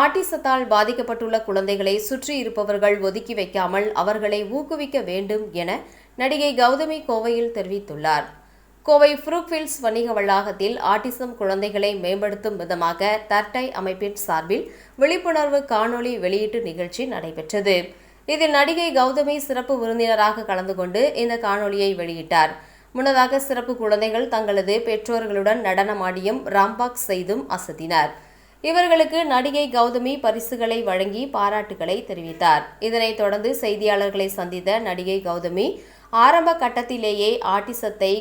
ஆட்டிசத்தால் பாதிக்கப்பட்டுள்ள குழந்தைகளை சுற்றி இருப்பவர்கள் ஒதுக்கி வைக்காமல் அவர்களை ஊக்குவிக்க வேண்டும் என நடிகை கௌதமி கோவையில் தெரிவித்துள்ளார். கோவை புரூக்ஃபீல்ட்ஸ் வணிக வளாகத்தில் ஆட்டிசம் குழந்தைகளை மேம்படுத்தும் விதமாக தர்டை அமைப்பின் சார்பில் விழிப்புணர்வு காணொலி வெளியீட்டு நிகழ்ச்சி நடைபெற்றது. இதில் நடிகை கௌதமி சிறப்பு விருந்தினராக கலந்து கொண்டு இந்த காணொலியை வெளியிட்டார். முன்னதாக சிறப்பு குழந்தைகள் தங்களது பெற்றோர்களுடன் நடனமாடியும் ராம்பாக் செய்தும் அசத்தினர். இவர்களுக்கு நடிகை கௌதமி பரிசுகளை வழங்கி பாராட்டுகளை தெரிவித்தார். இதனைத் தொடர்ந்து செய்தியாளர்களை சந்தித்த நடிகை கௌதமி ஆரம்ப கட்டத்திலேயே ஆட்டிசத்தை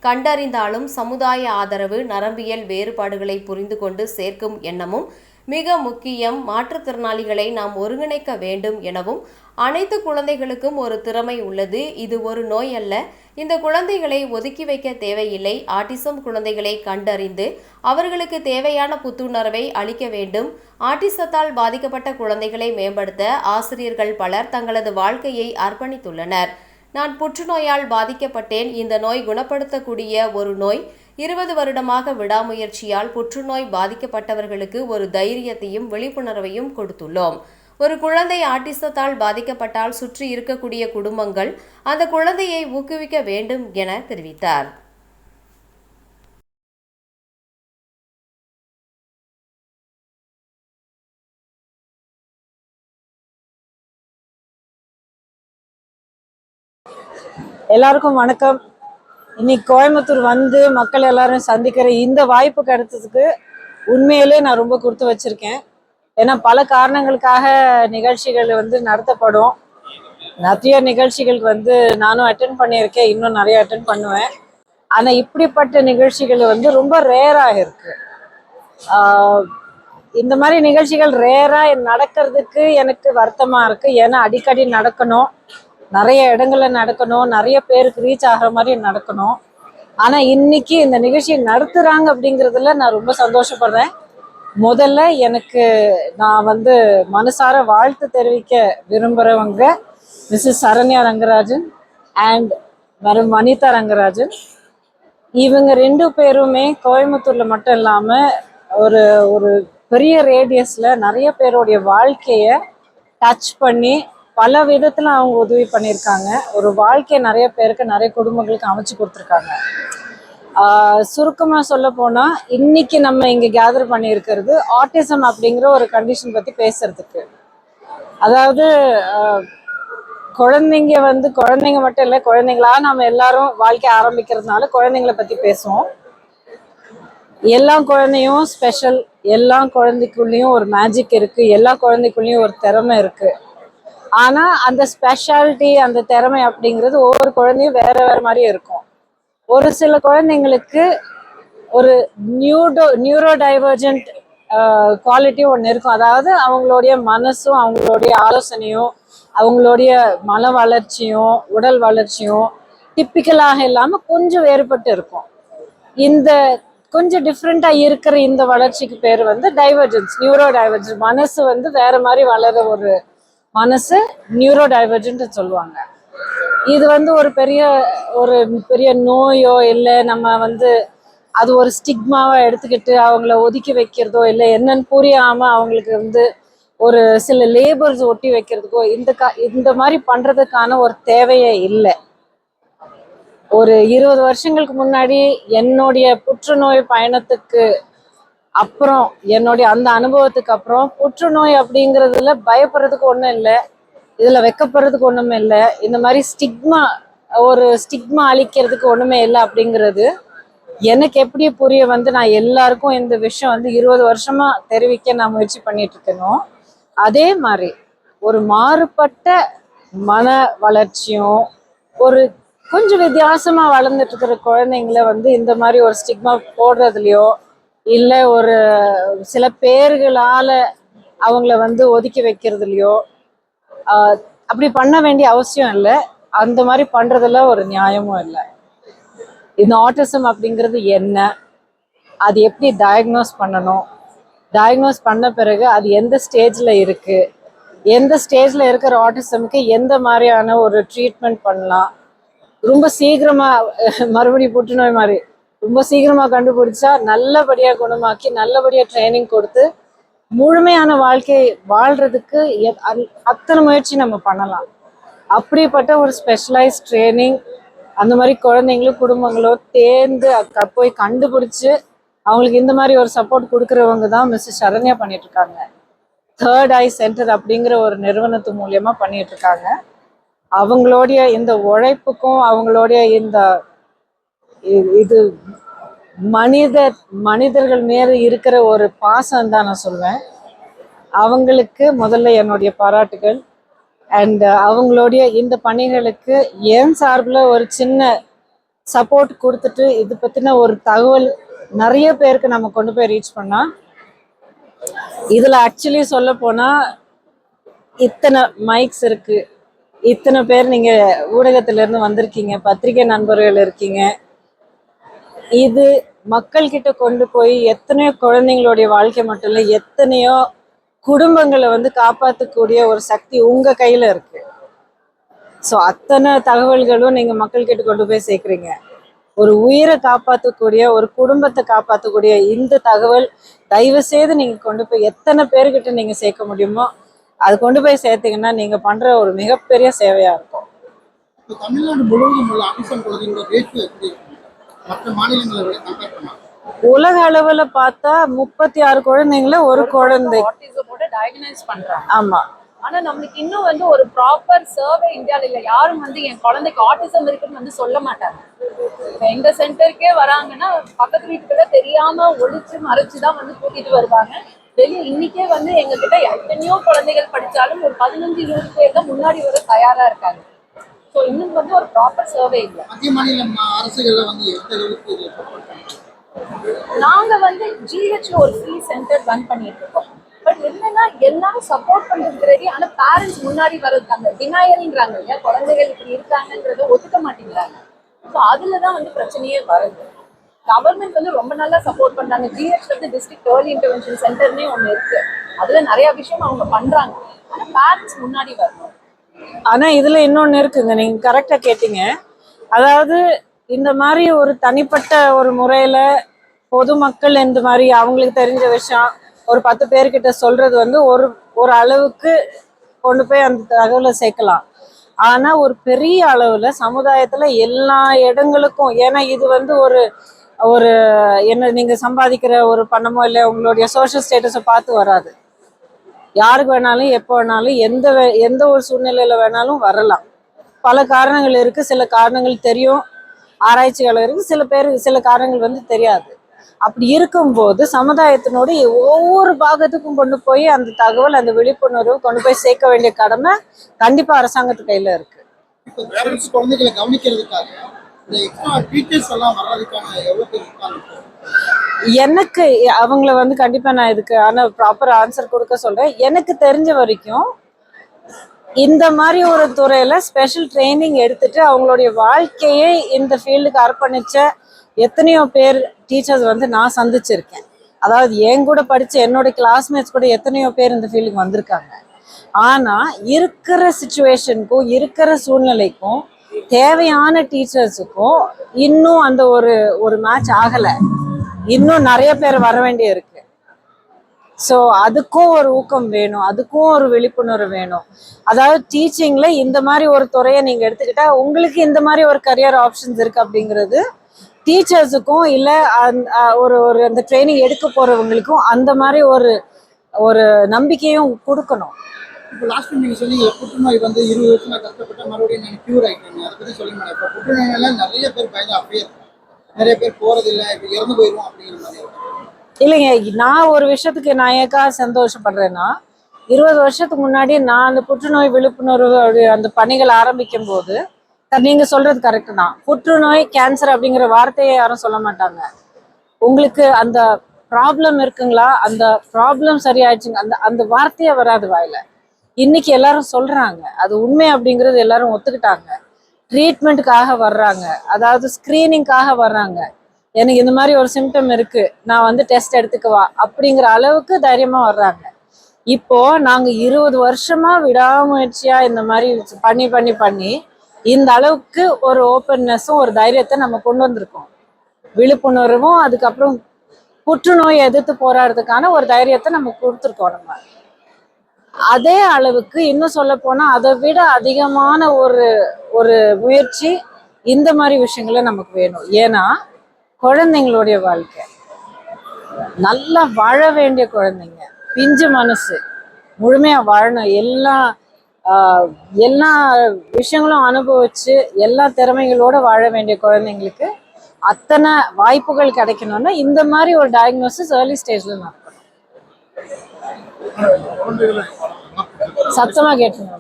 கண்டறிந்தாலும் சமுதாய ஆதரவு, நரம்பியல் வேறுபாடுகளை புரிந்து கொண்டு சேர்க்கும் எண்ணமும் மிக முக்கியம். மாற்றுத்திறனாளிகளை நாம் ஒருங்கிணைக்க வேண்டும் எனவும், அனைத்து குழந்தைகளுக்கும் ஒரு திறமை உள்ளது. இது ஒரு நோய் அல்ல. இந்த குழந்தைகளை ஒதுக்கி வைக்க தேவையில்லை. ஆட்டிசம் குழந்தைகளை கண்டறிந்து அவர்களுக்கு தேவையான புத்துணர்வை அளிக்க வேண்டும். ஆட்டிசத்தால் பாதிக்கப்பட்ட குழந்தைகளை மேம்படுத்த ஆசிரியர்கள் பலர் தங்களது வாழ்க்கையை அர்ப்பணித்துள்ளனர். நான் புற்றுநோயால் பாதிக்கப்பட்டேன். இந்த நோய் குணப்படுத்தக்கூடிய ஒரு நோய். 20 வருடமாக விடாமுயற்சியால் புற்றுநோய் பாதிக்கப்பட்டவர்களுக்கு ஒரு தைரியத்தையும் விழிப்புணர்வையும் கொடுத்துள்ளோம். ஒரு குழந்தை ஆட்டிசத்தால் பாதிக்கப்பட்டால் சுற்றி இருக்கக்கூடிய குடும்பங்கள் அந்த குழந்தையை ஊக்குவிக்க வேண்டும் என தெரிவித்தார். எல்லாருக்கும் வணக்கம். இன்னைக்கு கோயம்புத்தூர் வந்து மக்கள் எல்லாரும் சந்திக்கிற இந்த வாய்ப்பு கிடைச்சதுக்கு உண்மையிலே நான் ரொம்ப கொடுத்து வச்சிருக்கேன். ஏன்னா பல காரணங்களுக்காக நிகழ்ச்சிகள் நடத்தப்படும். நிறைய நிகழ்ச்சிகளுக்கு நானும் அட்டென்ட் பண்ணியிருக்கேன், இன்னும் நிறைய அட்டென்ட் பண்ணுவேன். ஆனால் இப்படிப்பட்ட நிகழ்ச்சிகள் ரொம்ப ரேராக இருக்கு. இந்த மாதிரி நிகழ்ச்சிகள் ரேராக நடக்கிறதுக்கு எனக்கு வருத்தமாக இருக்கு. ஏன்னா அடிக்கடி நடக்கணும், நிறைய இடங்கள்ல நடக்கணும், நிறைய பேருக்கு ரீச் ஆகிற மாதிரி நடக்கணும். ஆனால் இன்னைக்கு இந்த நிகழ்ச்சியை நடத்துகிறாங்க அப்படிங்கிறதுல நான் ரொம்ப சந்தோஷப்படுறேன். முதல்ல எனக்கு நான் மனசார வாழ்த்து தெரிவிக்க விரும்புகிறவங்க Mrs Saranya Rangarajan and madam Vanitha Rangarajan. இவங்க 2 பேருமே கோயம்புத்தூரில் மட்டும் இல்லாமல் ஒரு ஒரு பெரிய ரேடியஸில் நிறைய பேருடைய வாழ்க்கையை டச் பண்ணி பல விதத்தில் அவங்க உதவி பண்ணியிருக்காங்க. ஒரு வாழ்க்கையை நிறைய பேருக்கு, நிறைய குடும்பங்களுக்கு அமைச்சு கொடுத்துருக்காங்க. சுருக்கமாக சொல்ல போனால் இன்னைக்கு நம்ம இங்கே கேதர் பண்ணியிருக்கிறது ஆட்டிசம் அப்படிங்கிற ஒரு கண்டிஷன் பற்றி பேசுறதுக்கு. அதாவது குழந்தைங்க மட்டும் இல்லை, குழந்தைங்களா நம்ம எல்லாரும் வாழ்க்கை ஆரம்பிக்கிறதுனால குழந்தைங்கள பற்றி பேசுவோம். எல்லா குழந்தையும் ஸ்பெஷல். எல்லா குழந்தைக்குள்ளேயும் ஒரு மேஜிக் இருக்கு, எல்லா குழந்தைக்குள்ளேயும் ஒரு திறமை இருக்கு. ஆனா அந்த ஸ்பெஷாலிட்டி, அந்த திறமை அப்படிங்கிறது ஒவ்வொரு குழந்தையும் வேற வேற மாதிரி இருக்கும். ஒரு சில குழந்தைங்களுக்கு ஒரு நியூரோ டைவர்ஜென்ட் குவாலிட்டி ஒன்று இருக்கும். அதாவது அவங்களுடைய மனசும் அவங்களுடைய ஆலோசனையும் அவங்களுடைய மன வளர்ச்சியும் உடல் வளர்ச்சியும் டிப்பிக்கலாக இல்லாமல் கொஞ்சம் வேறுபட்டு இருக்கும். இந்த கொஞ்சம் டிஃப்ரெண்டா இருக்கிற இந்த வளர்ச்சிக்கு பேர் டைவர்ஜென்ஸ், நியூரோ டைவர்ஜென்ஸ். மனசு வேற மாதிரி வளர ஒரு மனசு நியூரோ டைவர்ஜென்ட் சொல்லுவாங்க. இது ஒரு பெரிய நோயோ இல்லை, நம்ம அது ஒரு ஸ்டிக்மாவா எடுத்துக்கிட்டு அவங்கள ஒதுக்கி வைக்கிறதோ இல்லை, என்னன்னு புரியாம அவங்களுக்கு ஒரு சில லேபர்ஸ் ஒட்டி வைக்கிறதுக்கோ இந்த மாதிரி பண்றதுக்கான ஒரு தேவையே இல்லை. ஒரு 20 வருஷங்களுக்கு முன்னாடி என்னுடைய புற்றுநோய் பயணத்துக்கு அப்புறம், என்னுடைய அந்த அனுபவத்துக்கு அப்புறம், புற்றுநோய் அப்படிங்கிறதுல பயப்படுறதுக்கு ஒன்றும் இல்லை, இதில் வெக்கப்படுறதுக்கு ஒன்றுமே இல்லை. இந்த மாதிரி ஸ்டிக்மா அளிக்கிறதுக்கு ஒன்றுமே இல்லை அப்படிங்கிறது எனக்கு எப்படி புரிய நான் எல்லாருக்கும் இந்த விஷயம் 20 வருஷமா தெரிவிக்க நான் முயற்சி பண்ணிட்டு இருக்கணும். அதே மாதிரி ஒரு மாறுபட்ட மன வளர்ச்சியும் ஒரு கொஞ்சம் வித்தியாசமா வளர்ந்துட்டு இருக்கிற குழந்தைங்கள இந்த மாதிரி ஒரு ஸ்டிக்மா போடுறதுலையோ இல்லை ஒரு சில பேர்களால அவங்கள ஒதுக்கி வைக்கிறதுலையோ அப்படி பண்ண வேண்டிய அவசியம் இல்லை. அந்த மாதிரி பண்றதுல ஒரு நியாயமும் இல்லை. இந்த ஆட்டிசம் அப்படிங்கிறது என்ன, அது எப்படி டயக்னோஸ் பண்ணணும், டயக்னோஸ் பண்ண பிறகு அது எந்த ஸ்டேஜ்ல இருக்கு, எந்த ஸ்டேஜ்ல இருக்கிற ஆட்டிசமுக்கு எந்த மாதிரியான ஒரு ட்ரீட்மெண்ட் பண்ணலாம், ரொம்ப சீக்கிரமா மறுபடியும் புற்றுநோய் மாதிரி ரொம்ப சீக்கிரமா கண்டுபிடிச்சா நல்லபடியா குணமாக்கி நல்லபடியா ட்ரைனிங் கொடுத்து முழுமையான வாழ்க்கை வாழ்றதுக்கு அத்தனை முயற்சி நம்ம பண்ணலாம். அப்படிப்பட்ட ஒரு ஸ்பெஷலைஸ்ட் ட்ரைனிங் அந்த மாதிரி குழந்தைங்களும் குடும்பங்களோ தேர்ந்து போய் கண்டுபிடிச்சு அவங்களுக்கு இந்த மாதிரி ஒரு சப்போர்ட் கொடுக்குறவங்க தான் மிஸ்ஸஸ் சரண்யா பண்ணிட்டு இருக்காங்க. தேர்ட் ஐ சென்டர் அப்படிங்கிற ஒரு நிறுவனத்து மூலியமா பண்ணிட்டு இருக்காங்க. அவங்களுடைய இந்த உழைப்புக்கும் அவங்களுடைய இந்த இது மனிதர்கள் மேல இருக்கிற ஒரு பாசம் தான் நான் சொல்வேன். அவங்களுக்கு முதல்ல என்னுடைய பாராட்டுகள். அண்ட் அவங்களுடைய இந்த பணிகளுக்கு என் சார்பில் ஒரு சின்ன சப்போர்ட் கொடுத்துட்டு இது பற்றின ஒரு தகவல் நிறைய பேருக்கு நம்ம கொண்டு போய் ரீச் பண்ணா, இதில் ஆக்சுவலி சொல்ல போனால் இத்தனை மைக்ஸ் இருக்கு, இத்தனை பேர் நீங்கள் ஊடகத்திலேருந்து வந்திருக்கீங்க, பத்திரிகை நண்பர்கள் இருக்கீங்க, இது மக்கள்கிட்ட கொண்டு போய் எத்தனையோ குழந்தைங்களுடைய வாழ்க்கை மட்டும் இல்லை எத்தனையோ குடும்பங்களை வந்து காப்பாற்றக்கூடிய ஒரு சக்தி உங்க கையில இருக்கு. ஸோ அத்தனை தகவல்களும் நீங்க மக்கள்கிட்ட கொண்டு போய் சேர்க்குறீங்க. ஒரு உயிரை காப்பாற்றக்கூடிய ஒரு குடும்பத்தை காப்பாற்றக்கூடிய இந்த தகவல் தயவு செய்து நீங்க கொண்டு போய் எத்தனை பேர்கிட்ட நீங்க சேர்க்க முடியுமோ அது கொண்டு போய் சேர்த்தீங்கன்னா நீங்க பண்ற ஒரு மிகப்பெரிய சேவையா இருக்கும். தமிழ்நாடு முழுவதும் உள்ள ஆக்சிஜன் குழந்தைங்களோட ரேட்டு எப்படி மற்ற மாநிலங்களை விட கம்பேர் பண்ணலாம்? உலக அளவுல பார்த்தா 36 குழந்தைங்கள ஒரு குழந்தை ஆட்டிசமோட டயக்னைஸ் பண்றாங்க. ஆமா. ஆனா நம்மளுக்கு இன்னும் வந்து ஒரு ப்ராப்பர் சர்வே இந்தியால இல்ல. யாரும் வந்து என் குழந்தைக்கு ஆட்டிசம் இருக்குன்னு வந்து சொல்ல மாட்டாங்க. எங்க சென்டருக்கே வராங்கன்னா பக்கத்து வீட்டுக்குள்ள தெரியாம ஒளிச்சு மறைச்சுதான் வந்து கூட்டிட்டு வருவாங்க. வெளியே இன்னைக்கே வந்து எங்க கிட்ட எத்தனையோ குழந்தைகள் படிச்சாலும் ஒரு 15-20 பேர் தான் முன்னாடி வர தயாரா இருக்காங்க. ஸோ இன்னும் வந்து ஒரு ப்ராப்பர் சர்வே இல்லை. மத்திய மாநில அரசுகள்ல வந்து எந்த அளவுக்கு நாங்க வந்து ஜிஹெச்ல ஒரு ஃப்ரீ சென்டர் ரன் பண்ணிட்டு இருக்கோம். பட் என்னன்னா எல்லாரும் சப்போர்ட் பண்றதுக்கு ரெடி. ஆனா பேரண்ட்ஸ் முன்னாடி வர்றது அந்த டினாயல்ன்றாங்க இல்லையா, குழந்தைகள் இப்படி இருக்காங்கன்றத ஒத்துக்க மாட்டேங்கிறாங்க. ஸோ அதுலதான் வந்து பிரச்சனையே வருது. கவர்மெண்ட் வந்து ரொம்ப நல்லா சப்போர்ட் பண்றாங்க. ஜிஹெச் வந்து டிஸ்ட்ரிக்ட் ஏர்லி இன்டர்வென்ஷன் சென்டர்னே ஒண்ணு இருக்கு. அதுல நிறைய விஷயம் அவங்க பண்றாங்க. ஆனா பேரண்ட்ஸ் முன்னாடி வரணும். ஆனா இதுல இன்னொன்னு இருக்குங்க, நீங்க கரெக்டா கேட்டீங்க. அதாவது இந்த மாதிரி ஒரு தனிப்பட்ட ஒரு முறையில பொதுமக்கள் இந்த மாதிரி அவங்களுக்கு தெரிஞ்ச விஷயம் ஒரு 10 பேர்கிட்ட சொல்றது வந்து ஒரு அளவுக்கு கொண்டு போய் அந்த தகவலை சேர்க்கலாம். ஆனா ஒரு பெரிய அளவுல சமுதாயத்துல எல்லா இடங்களுக்கும், ஏன்னா இது வந்து ஒரு ஒரு என்ன நீங்க சம்பாதிக்கிற ஒரு பணமோ இல்லை உங்களுடைய சோஷியல் ஸ்டேட்டஸை பார்த்து வராது. யாருக்கு வேணாலும் எப்போ வேணாலும் எந்த ஒரு சூழ்நிலையில வேணாலும் வரலாம். பல காரணங்கள் இருக்கு. சில காரணங்கள் தெரியும், ஆராய்ச்சிகள் இருக்கு. சில காரணங்கள் வந்து தெரியாது. அப்படி இருக்கும்போது சமுதாயத்தினுடைய ஒவ்வொரு பாகத்துக்கும் கொண்டு போய் அந்த தகவல் அந்த விழிப்புணர்வு கொண்டு போய் சேர்க்க வேண்டிய கடமை கண்டிப்பா அரசாங்கத்து கையில இருக்கு. இப்போ பேரண்ட்ஸ் குழந்தைகளை கவனிக்கிறதுக்காக இந்த எக்ஸ்ட்ரா டீச்சர்ஸ் எல்லாம் வர்றதுக்கான எவ்வளவு இருக்கு? எனக்கு அவங்கள வந்து கண்டிப்பா நான் இதுக்கு ப்ராப்பர் ஆன்சர் கொடுக்க சொல்றேன். எனக்கு தெரிஞ்ச வரைக்கும் இந்த மாதிரி ஒரு துறையில ஸ்பெஷல் ட்ரைனிங் எடுத்துட்டு அவங்களுடைய வாழ்க்கையை இந்த ஃபீல்டுக்கு அர்ப்பணிச்ச எத்தனையோ பேர் டீச்சர்ஸ் வந்து நான் சந்திச்சிருக்கேன். அதாவது என் கூட படிச்ச என்னோட கிளாஸ்மேட்ஸ் கூட எத்தனையோ பேர் இந்த ஃபீல்டுக்கு வந்திருக்காங்க. ஆனா இருக்கிற சிச்சுவேஷனுக்கும் இருக்கிற சூழ்நிலைக்கும் தேவையான டீச்சர்ஸுக்கும் இன்னும் அந்த ஒரு மேட்ச் ஆகலை. இன்னும் நிறைய பேர் வர வேண்டிய இருக்கு. ஸோ அதுக்கும் ஒரு ஊக்கம் வேணும், அதுக்கும் ஒரு விழிப்புணர்வு வேணும். அதாவது டீச்சிங்ல இந்த மாதிரி ஒரு துறையை நீங்க எடுத்துக்கிட்டா உங்களுக்கு இந்த மாதிரி ஒரு கரியர் ஆப்ஷன்ஸ் இருக்கு அப்படிங்கிறது டீச்சர்ஸுக்கும் இல்லை ஒரு அந்த ட்ரைனிங் எடுக்க போறவங்களுக்கும் அந்த மாதிரி ஒரு நம்பிக்கையும் கொடுக்கணும். இப்போ லாஸ்ட் டைம் நீங்க சொன்னீங்க புற்றுநோய் வந்து 20 வருஷமா கஷ்டப்பட்ட மறுபடியும் நான் கியூர் ஆகிட்டேன். அதை பத்தி சொல்லுங்க. இப்போ புற்றுநோயால நிறைய பேர் பயந்து அப்படியே நிறைய பேர் போறதில்லை, இப்போ இறந்து போயிடுவோம் அப்படிங்கிற மாதிரி. இல்லைங்க, நான் ஒரு விஷயத்துக்கு நான் ஏற்காக சந்தோஷப்படுறேன்னா 20 வருஷத்துக்கு முன்னாடி நான் அந்த புற்றுநோய் விழிப்புணர்வு அந்த பணிகள் ஆரம்பிக்கும் போது நீங்க சொல்றது கரெக்ட் தான். புற்றுநோய் கேன்சர் அப்படிங்கிற வார்த்தையை யாரும் சொல்ல மாட்டாங்க. உங்களுக்கு அந்த ப்ராப்ளம் இருக்குங்களா, அந்த ப்ராப்ளம் சரியாயிடுச்சுங்க, அந்த வார்த்தையே வராது வாயில. இன்னைக்கு எல்லாரும் சொல்றாங்க, அது உண்மை அப்படிங்கிறது எல்லாரும் ஒத்துக்கிட்டாங்க. ட்ரீட்மெண்ட்டுக்காக வர்றாங்க, அதாவது ஸ்கிரீனிங்காக வர்றாங்க. எனக்கு இந்த மாதிரி ஒரு சிம்டம் இருக்கு, நான் வந்து டெஸ்ட் எடுத்துக்கவா அப்படிங்கிற அளவுக்கு தைரியமா வர்றாங்க. இப்போ நாங்க 20 வருஷமா விடாமுயற்சியா இந்த மாதிரி பண்ணி இந்த அளவுக்கு ஒரு ஓப்பன்னஸும் ஒரு தைரியத்தை நம்ம கொண்டு வந்திருக்கோம். விழிப்புணர்வும் அதுக்கப்புறம் புற்றுநோய் எதிர்த்து போராடுறதுக்கான ஒரு தைரியத்தை நம்ம கொடுத்துருக்கோம். நம்ம அதே அளவுக்கு இன்னும் சொல்ல போனா அதை விட அதிகமான ஒரு ஒரு முயற்சி இந்த மாதிரி விஷயங்கள நமக்கு வேணும். ஏன்னா குழந்தைங்களுடைய வாழ்க்கை நல்லா வாழ வேண்டிய குழந்தைங்க, பிஞ்சு மனசு முழுமையா வாழணும், எல்லா விஷயங்களும் அனுபவிச்சு எல்லா திறமைகளோட வாழ வேண்டிய குழந்தைங்களுக்கு அத்தனை வாய்ப்புகள் கிடைக்கணும்னா இந்த மாதிரி ஒரு டயக்னோசிஸ் ஏர்லி ஸ்டேஜ்ல நடக்கணும். சத்தமா கேட்டுருங்க.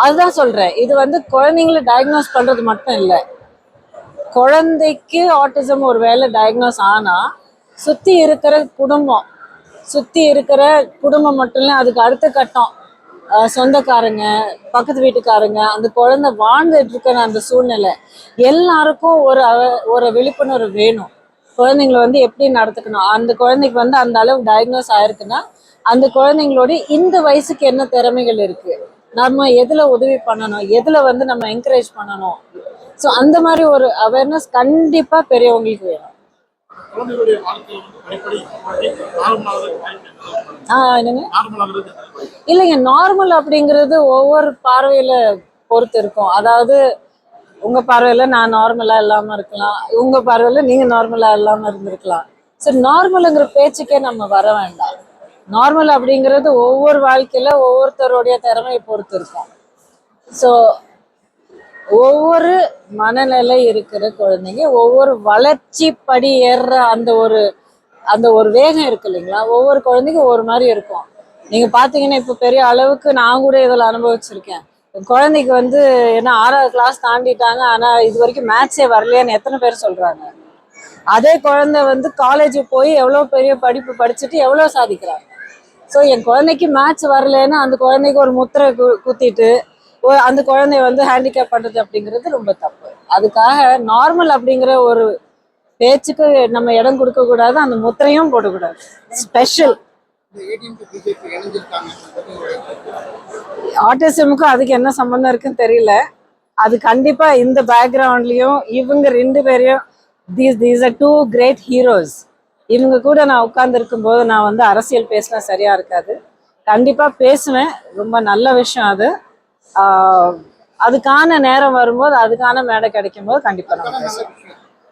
அதுதான் சொல்றேன், இது வந்து குழந்தைங்களை டயக்னோஸ் பண்றது மட்டும் இல்லை. குழந்தைக்கு ஆட்டிசம் ஒரு வேளை டயக்னோஸ் ஆனா சுத்தி இருக்கிற குடும்பம் மட்டும் இல்லை, அதுக்கு அடுத்த கட்டம் சொந்தக்காரங்க, பக்கத்து வீட்டுக்காரங்க, அந்த குழந்தை வாழ்ந்துட்டு இருக்கிற அந்த சூழ்நிலை எல்லாருக்கும் ஒரு விழிப்புணர்வு வேணும். குழந்தைங்களை வந்து எப்படி நடத்துக்கணும், அந்த குழந்தைக்கு வந்து அந்த அளவு டயக்னோஸ் ஆயிருக்குன்னா அந்த குழந்தைங்களோட இந்த வயசுக்கு என்ன திறமைகள் இருக்கு, நம்ம எதுல உதவி பண்ணணும், எதுல வந்து நம்ம என்கரேஜ் பண்ணணும். ஸோ அந்த மாதிரி ஒரு அவேர்னஸ் கண்டிப்பா பெரியவங்களுக்கு வேணும். என்னங்க இல்லைங்க, நார்மல் அப்படிங்கிறது ஒவ்வொரு பார்வையில பொறுத்து இருக்கும். அதாவது உங்க பார்வையில நான் நார்மலா இல்லாம இருக்கலாம், உங்க பார்வையில நீங்க நார்மலா இல்லாம இருந்திருக்கலாம். சரி, நார்மலுங்கிற பேச்சுக்கே நம்ம வர வேண்டாம். நார்மல் அப்படிங்கிறது ஒவ்வொரு வாழ்க்கையில ஒவ்வொருத்தருடைய திறமையை பொறுத்து இருக்கும். ஸோ ஒவ்வொரு மனநிலை இருக்கிற குழந்தைங்க ஒவ்வொரு வளர்ச்சி படி ஏறுற அந்த ஒரு வேகம் இருக்கு இல்லைங்களா, ஒவ்வொரு குழந்தைக்கும் ஒவ்வொரு மாதிரி இருக்கும். நீங்க பாத்தீங்கன்னா இப்ப பெரிய அளவுக்கு நான் கூட இதில் அனுபவிச்சிருக்கேன். குழந்தைக்கு வந்து என்ன 6வது கிளாஸ் தாண்டிட்டாங்க, ஆனா இது வரைக்கும் மேத்ஸே வரலையான்னு எத்தனை பேர் சொல்றாங்க. அதே குழந்தை வந்து காலேஜ் போய் எவ்வளோ பெரிய படிப்பு படிச்சுட்டு எவ்வளோ சாதிக்கிறாங்க. ஸோ என் குழந்தைக்கு மேத்ஸ் வரலன்னா அந்த குழந்தைக்கு ஒரு முத்திரை குத்திட்டு அந்த குழந்தைய வந்து ஹேண்டிகேப் பண்றது அப்படிங்கிறது ரொம்ப தப்பு. அதுக்காக நார்மல் அப்படிங்கிற ஒரு பேச்சுக்கு நம்ம இடம் கொடுக்க கூடாது, அந்த முத்திரையும் போடக்கூடாது. ஸ்பெஷல் ஆட்டிசமுக்கும் அதுக்கு என்ன சம்பந்தம் இருக்குன்னு தெரியல. அது கண்டிப்பா இந்த பேக்ரவுண்ட்லயும் இவங்க 2 பேரையும் these are 2 great heroes. இவங்க கூட நான் உட்கார்ந்து இருக்கும்போது நான் வந்து அரசியல் பேசினா சரியா இருக்காது. கண்டிப்பா பேசுவேன், ரொம்ப நல்ல விஷயம் அது. அதுக்கான நேரம் வரும்போது, அதுக்கான மேடை கிடைக்கும் போது கண்டிப்பா நம்ம பேசுவோம்.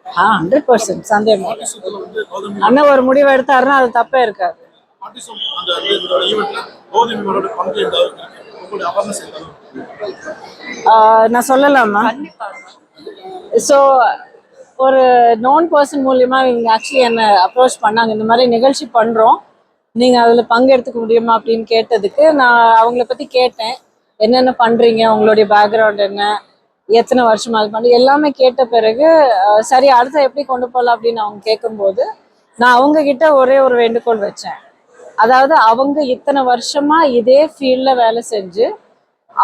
100% சந்தேகம். அண்ணன் ஒரு முடிவு எடுத்தாருன்னா அது தப்பே இருக்காது. நான் சொல்லலாமா? ஸோ ஒரு நோன் பர்சன் மூலியமா இவங்க ஆக்சுவலி என்னை அப்ரோச் பண்ணாங்க, இந்த மாதிரி நிகழ்ச்சி பண்றோம், நீங்க அதுல பங்கெடுத்துக்க முடியுமா அப்படின்னு கேட்டதுக்கு நான் அவங்கள பத்தி கேட்டேன். என்னென்ன பண்றீங்க, உங்களுடைய பேக்ரவுண்ட் என்ன, எத்தனை வருஷமா அது பண்ணி எல்லாமே கேட்ட பிறகு சரி அடுத்த எப்படி கொண்டு போகலாம் அப்படின்னு அவங்க கேட்கும்போது நான் அவங்க கிட்ட ஒரே ஒரு வேண்டுகோள் வச்சேன். அதாவது அவங்க இத்தனை வருஷமா இதே ஃபீல்ட்ல வேலை செஞ்சு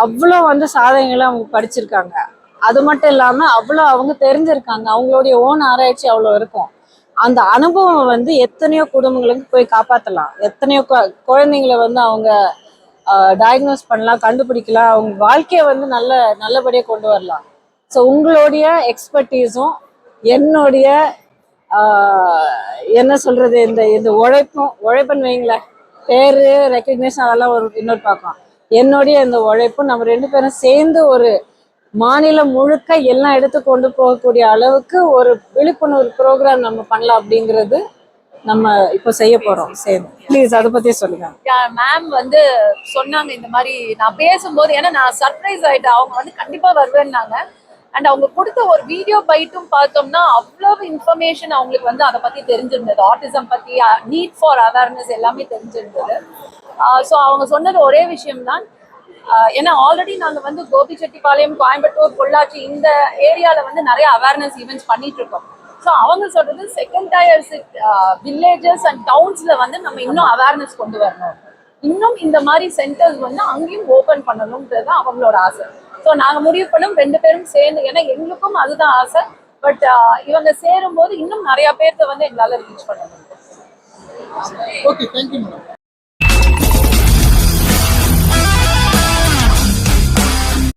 அவ்வளோ வந்து சாதனைகளை அவங்க படிச்சிருக்காங்க. அது மட்டும் இல்லாம அவ்வளோ அவங்க தெரிஞ்சிருக்காங்க, அவங்களுடைய ஓன் ஆராய்ச்சி அவ்வளோ இருக்கும். அந்த அனுபவம் வந்து எத்தனையோ குடும்பங்களுக்கு போய் காப்பாற்றலாம், எத்தனையோ குழந்தைங்களை வந்து அவங்க டயக்னோஸ் பண்ணலாம், கண்டுபிடிக்கலாம், அவங்க வாழ்க்கையை வந்து நல்லபடியாக கொண்டு வரலாம். ஸோ உங்களுடைய எக்ஸ்பர்டீஸும் என்னுடைய என்ன சொல்றது, இந்த உழைப்புன்னு வைங்களேன், பேரு ரெக்கக்னேஷன் அதெல்லாம் இன்னொரு பார்க்கலாம். என்னுடைய இந்த உழைப்பும் நம்ம 2 பேரும் சேர்ந்து ஒரு மாநிலம் முழுக்க எல்லாம் எடுத்து கொண்டு போகக்கூடிய அளவுக்கு ஒரு விழிப்புணர்வு ப்ரோக்ராம் நம்ம பண்ணலாம் அப்படிங்கிறது நம்ம இப்போ செய்ய போறோம் சேர்ந்து. ப்ளீஸ் அதை பத்தி சொல்லுங்க. மேம் வந்து சொன்னாங்க இந்த மாதிரி, நான் பேசும்போது ஏன்னா நான் சர்ப்ரைஸ் ஆயிட்டேன், அவங்க வந்து கண்டிப்பா வருவேன்னாங்க. அண்ட் அவங்க கொடுத்த ஒரு வீடியோ பைட்டும் பார்த்தோம்னா அவ்வளவு இன்ஃபர்மேஷன் அவங்களுக்கு வந்து அதை பத்தி தெரிஞ்சிருந்தது, ஆட்டிசம் பத்தி நீட் ஃபார் அவேர்னஸ் எல்லாமே தெரிஞ்சிருந்தது. ஸோ அவங்க சொன்னது ஒரே விஷயம்தான், ஏன்னா ஆல்ரெடி நாங்கள் வந்து கோபிச்செட்டிப்பாளையம், கோயம்புத்தூர், பொள்ளாச்சி இந்த ஏரியாவில் வந்து நிறைய அவேர்னஸ் ஈவெண்ட்ஸ் பண்ணிட்டு இருக்கோம். ஸோ அவங்க சொல்றது செகண்ட் டயர்ஸ் வில்லேஜஸ் அண்ட் டவுன்ஸ்ல வந்து நம்ம இன்னும் அவேர்னஸ் கொண்டு வரணும், இன்னும் இந்த மாதிரி சென்டர்ஸ் வந்து அங்கேயும் ஓப்பன் பண்ணணும்ன்றது அவங்களோட ஆசை. ஸோ நாங்கள் முடிவு பண்ணோம் 2 பேரும் சேர்ந்து, ஏன்னா எங்களுக்கும் அதுதான் ஆசை. பட் இவங்க சேரும் போது இன்னும் நிறைய பேர்த்த வந்து எங்களால் ரீச் பண்ண முடியும். Okay, thank you madam.